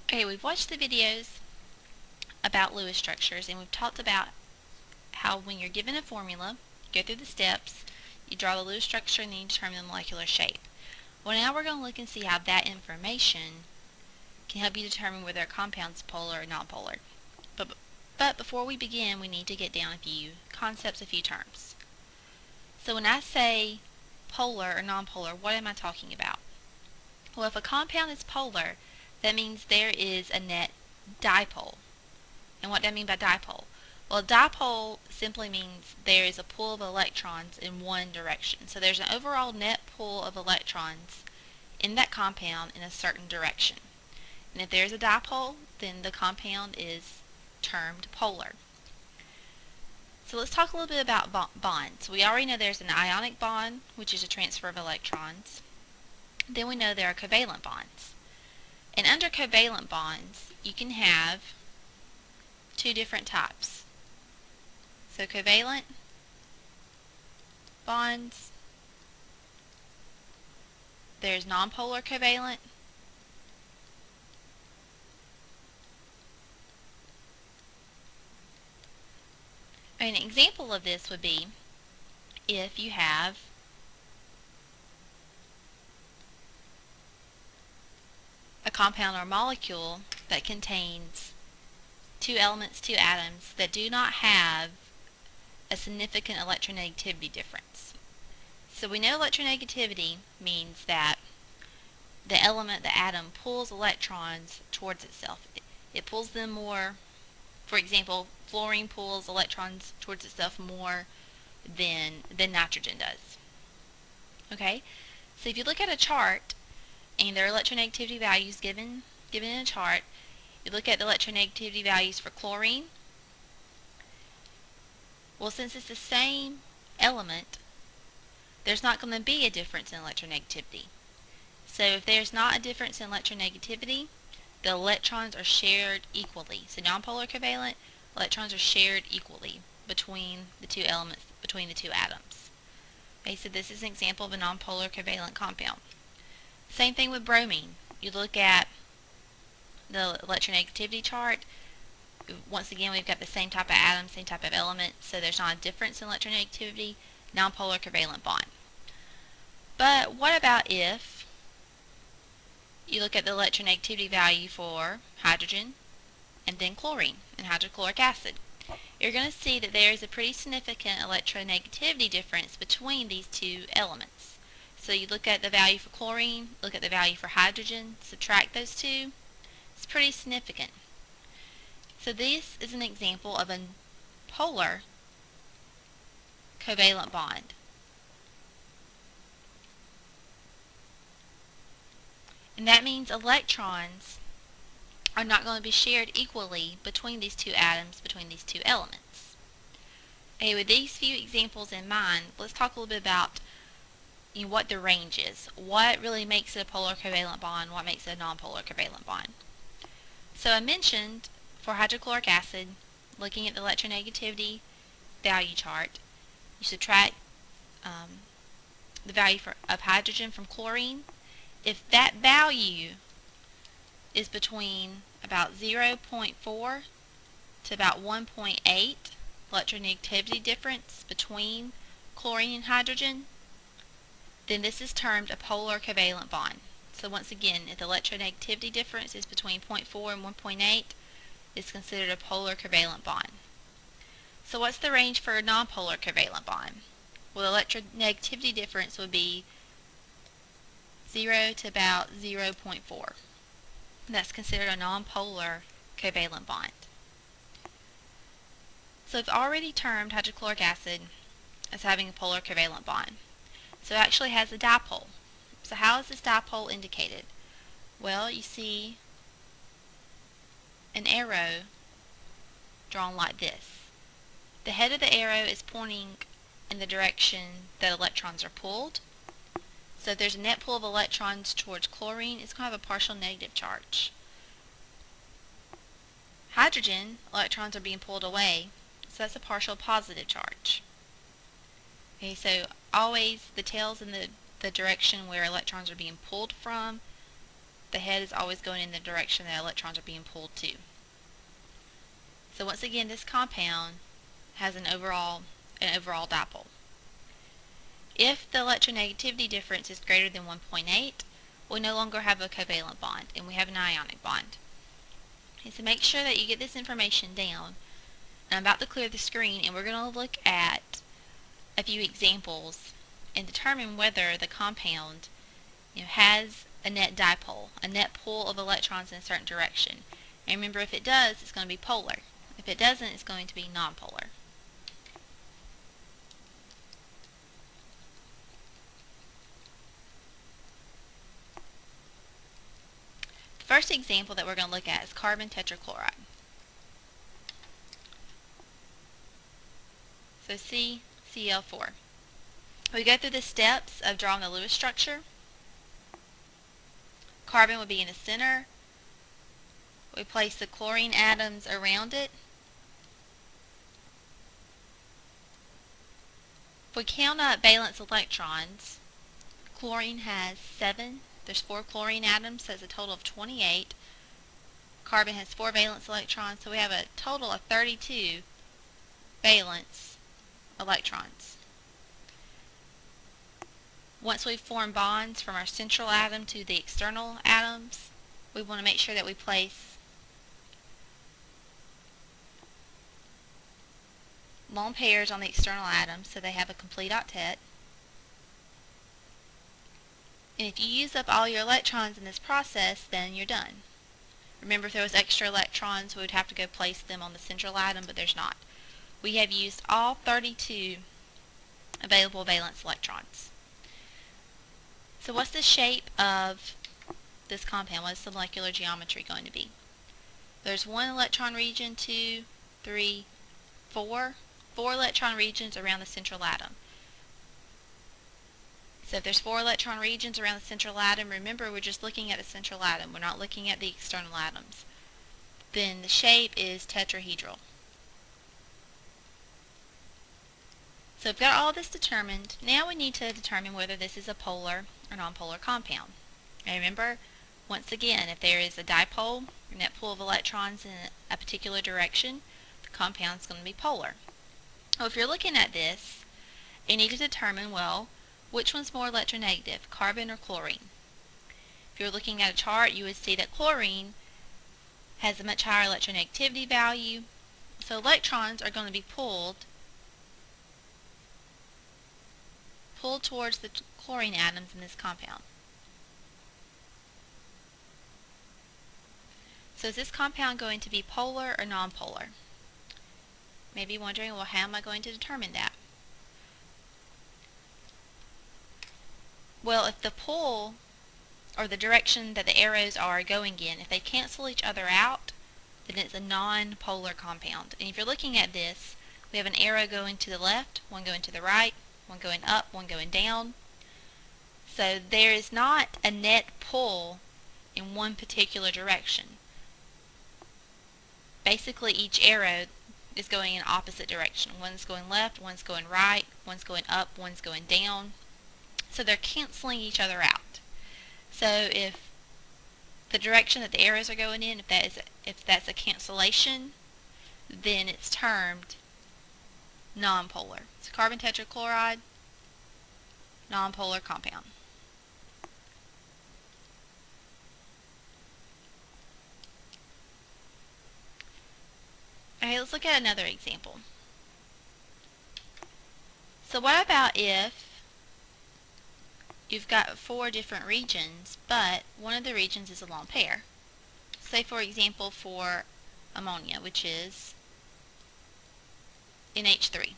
Okay, we've watched the videos about Lewis structures, and we've talked about how when you're given a formula, you go through the steps, you draw the Lewis structure, and then you determine the molecular shape. Well, now we're going to look and see how that information can help you determine whether a compound is polar or nonpolar. But before we begin, we need to get down a few concepts, a few terms. So when I say polar or nonpolar, what am I talking about? Well, if a compound is polar, that means there is a net dipole. And what do I mean by dipole? Well, dipole simply means there is a pool of electrons in one direction. So there's an overall net pool of electrons in that compound in a certain direction. And if there's a dipole, then the compound is termed polar. So let's talk a little bit about bonds. We already know there's an ionic bond, which is a transfer of electrons. Then we know there are covalent bonds. And under covalent bonds, you can have two different types. So covalent bonds, there's nonpolar covalent, an example of this would be if you have a compound or molecule that contains two elements, two atoms that do not have a significant electronegativity difference. So we know electronegativity means that the element, the atom, pulls electrons towards itself. It pulls them more. For example, fluorine pulls electrons towards itself more than nitrogen does. Okay? So if you look at a chart and there are electronegativity values given in a chart, you look at the electronegativity values for chlorine. Well, since it's the same element, there's not going to be a difference in electronegativity. So if there's not a difference in electronegativity, the electrons are shared equally. So nonpolar covalent, electrons are shared equally between the two elements, between the two atoms. Okay, so this is an example of a nonpolar covalent compound. Same thing with bromine. You look at the electronegativity chart. Once again, we've got the same type of atom, same type of element, so there's not a difference in electronegativity, nonpolar covalent bond. But what about if you look at the electronegativity value for hydrogen and then chlorine and hydrochloric acid? You're going to see that there is a pretty significant electronegativity difference between these two elements. So you look at the value for chlorine, look at the value for hydrogen, subtract those two. It's pretty significant. So this is an example of a polar covalent bond. And that means electrons are not going to be shared equally between these two atoms, between these two elements. Okay, with these few examples in mind, let's talk a little bit about what the range is. What really makes it a polar covalent bond? What makes it a nonpolar covalent bond? So I mentioned for hydrochloric acid, looking at the electronegativity value chart, you subtract the value of hydrogen from chlorine. If that value is between about 0.4 to about 1.8 electronegativity difference between chlorine and hydrogen, then this is termed a polar covalent bond. So once again, if the electronegativity difference is between 0.4 and 1.8, it's considered a polar covalent bond. So what's the range for a nonpolar covalent bond? Well, the electronegativity difference would be 0 to about 0.4. That's considered a nonpolar covalent bond. So I've already termed hydrochloric acid as having a polar covalent bond. So it actually has a dipole. So how is this dipole indicated? Well, you see an arrow drawn like this. The head of the arrow is pointing in the direction that electrons are pulled. So if there's a net pull of electrons towards chlorine, it's going to have a partial negative charge. Hydrogen, electrons are being pulled away, so that's a partial positive charge. Okay, so always the tail's in the direction where electrons are being pulled from, the head is always going in the direction that electrons are being pulled to. So once again, this compound has an overall dipole. If the electronegativity difference is greater than 1.8, we no longer have a covalent bond, and we have an ionic bond. Okay, so make sure that you get this information down. And I'm about to clear the screen, and we're going to look at a few examples and determine whether the compound has a net dipole, a net pull of electrons in a certain direction. And remember, if it does, it's going to be polar. If it doesn't, it's going to be nonpolar. The first example that we're going to look at is carbon tetrachloride. So CCl4. We go through the steps of drawing the Lewis structure. Carbon would be in the center. We place the chlorine atoms around it. If we count up valence electrons, chlorine has 7. There's 4 chlorine atoms, so it's a total of 28. Carbon has 4 valence electrons, so we have a total of 32 valence electrons. Once we've formed bonds from our central atom to the external atoms, we want to make sure that we place lone pairs on the external atoms so they have a complete octet. And if you use up all your electrons in this process, then you're done. Remember, if there was extra electrons, we would have to go place them on the central atom, but there's not. We have used all 32 available valence electrons. So what's the shape of this compound? What's the molecular geometry going to be? There's 1 electron region, 2, 3, 4. 4 electron regions around the central atom. So if there's 4 electron regions around the central atom, remember, we're just looking at the central atom. We're not looking at the external atoms. Then the shape is tetrahedral. So we've got all this determined. Now we need to determine whether this is a polar or nonpolar compound. And remember, once again, if there is a dipole, or net pull of electrons in a particular direction, the compound is going to be polar. Well, if you're looking at this, you need to determine, well, which one's more electronegative, carbon or chlorine? If you're looking at a chart, you would see that chlorine has a much higher electronegativity value, so electrons are going to be pulled towards the chlorine atoms in this compound. So is this compound going to be polar or nonpolar? Maybe wondering, well, how am I going to determine that? Well, if the pull or the direction that the arrows are going in, if they cancel each other out, then it's a non-polar compound. And if you're looking at this, we have an arrow going to the left, one going to the right, one going up, one going down. So there is not a net pull in one particular direction. Basically, each arrow is going in opposite direction. One's going left, one's going right, one's going up, one's going down. So they're canceling each other out. So if the direction that the arrows are going in, if that's a cancellation, then it's termed nonpolar. So carbon tetrachloride, nonpolar compound. Okay, let's look at another example. So what about if you've got 4 different regions, but one of the regions is a lone pair? Say, for example, for ammonia, which is NH3.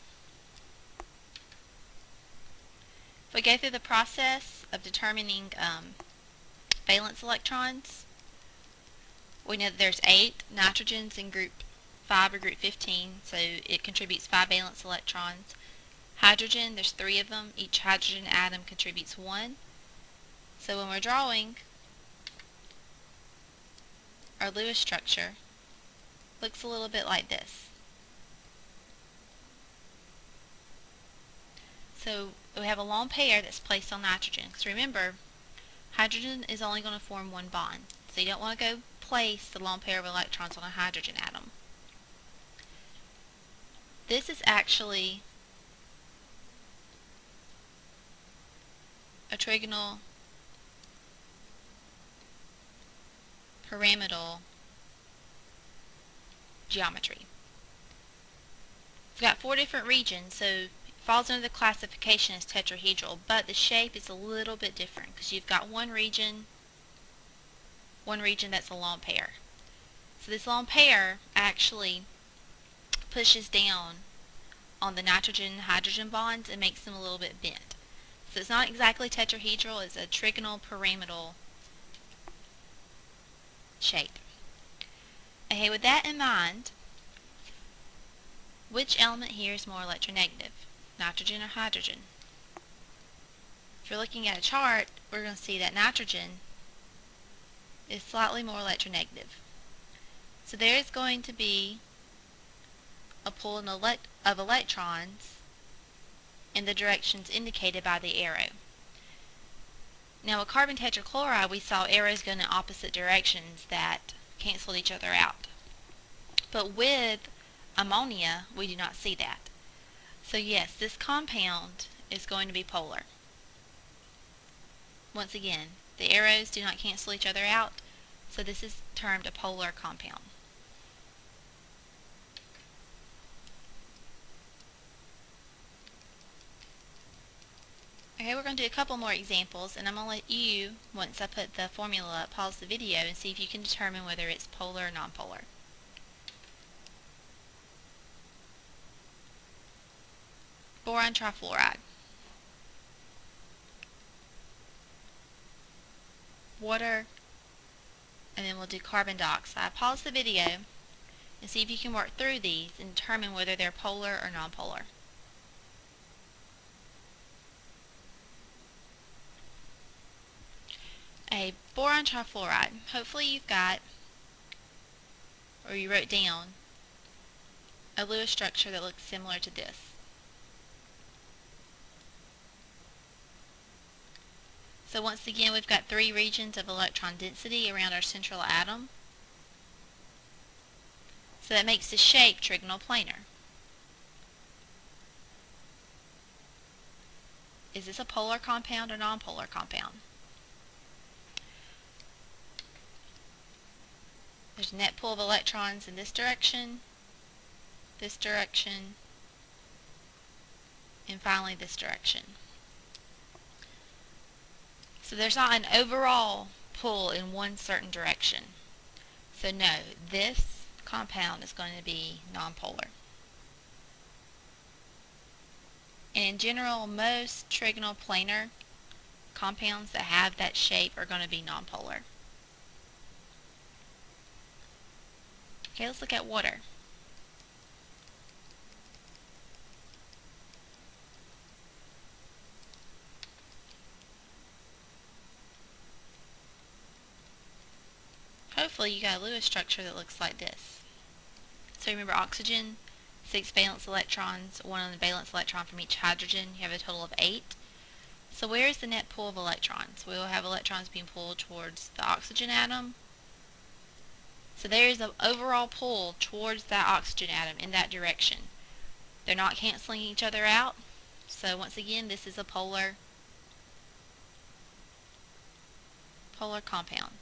If we go through the process of determining valence electrons, we know that there's 8 nitrogens in group 5 or group 15, so it contributes 5 valence electrons. Hydrogen, there's 3 of them. Each hydrogen atom contributes 1. So when we're drawing our Lewis structure, looks a little bit like this. So we have a lone pair that's placed on nitrogen. Because remember, hydrogen is only going to form one bond. So you don't want to go place the lone pair of electrons on a hydrogen atom. This is actually a trigonal pyramidal geometry. We've got 4 different regions, so it falls under the classification as tetrahedral, but the shape is a little bit different because you've got one region that's a lone pair. So this lone pair actually pushes down on the nitrogen-hydrogen bonds and makes them a little bit bent. So it's not exactly tetrahedral, it's a trigonal pyramidal shape. Okay, with that in mind, which element here is more electronegative, nitrogen or hydrogen? If you're looking at a chart, we're going to see that nitrogen is slightly more electronegative. So there is going to be a pull of electrons in the directions indicated by the arrow. Now with carbon tetrachloride, we saw arrows going in opposite directions that canceled each other out. But with ammonia, we do not see that. So yes, this compound is going to be polar. Once again, the arrows do not cancel each other out, so this is termed a polar compound. Okay, we're going to do a couple more examples, and I'm going to let you, once I put the formula up, pause the video and see if you can determine whether it's polar or nonpolar. Boron trifluoride. Water, and then we'll do carbon dioxide. Pause the video and see if you can work through these and determine whether they're polar or nonpolar. A boron trifluoride. Hopefully you've got, or you wrote down, a Lewis structure that looks similar to this. So once again, we've got 3 regions of electron density around our central atom. So that makes the shape trigonal planar. Is this a polar compound or nonpolar compound? There's a net pull of electrons in this direction, and finally this direction. So there's not an overall pull in one certain direction. So no, this compound is going to be nonpolar. And in general, most trigonal planar compounds that have that shape are going to be nonpolar. Okay, let's look at water. Hopefully you got a Lewis structure that looks like this. So remember oxygen, 6 valence electrons, 1 valence electron from each hydrogen. You have a total of 8. So where is the net pull of electrons? We will have electrons being pulled towards the oxygen atom. So there is an overall pull towards that oxygen atom in that direction. They're not canceling each other out. So once again, this is a polar compound.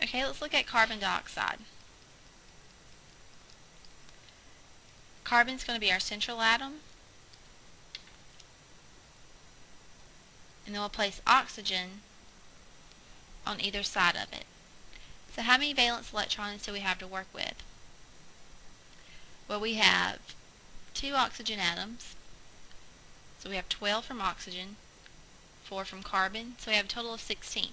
Okay, let's look at carbon dioxide. Carbon is going to be our central atom. And then we'll place oxygen on either side of it. So how many valence electrons do we have to work with? Well, we have 2 oxygen atoms. So we have 12 from oxygen, 4 from carbon, so we have a total of 16.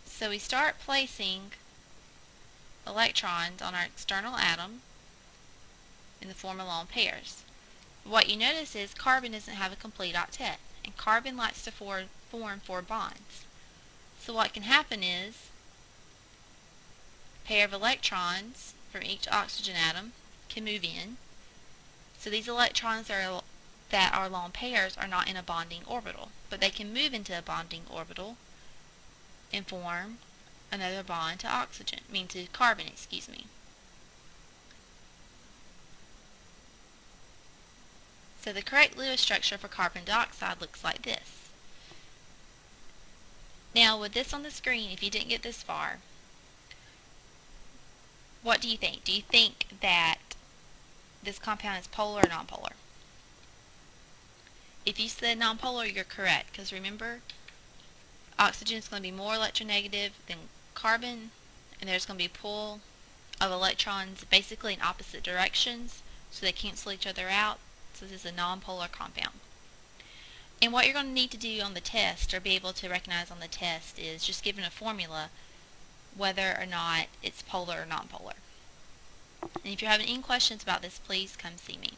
So we start placing electrons on our external atom in the form of lone pairs. What you notice is carbon doesn't have a complete octet, and carbon likes to form 4 bonds. So what can happen is a pair of electrons from each oxygen atom can move in, So these electrons that are lone pairs are not in a bonding orbital, but they can move into a bonding orbital and form another bond to to carbon, excuse me. So the correct Lewis structure for carbon dioxide looks like this. Now with this on the screen, if you didn't get this far, what do you think? Do you think that this compound is polar or nonpolar? If you said nonpolar, you're correct, because remember, oxygen is going to be more electronegative than carbon, and there's going to be a pull of electrons basically in opposite directions, so they cancel each other out. So this is a nonpolar compound. And what you're going to need to do on the test, or be able to recognize on the test, is just given a formula whether or not it's polar or nonpolar. And if you're having any questions about this, please come see me.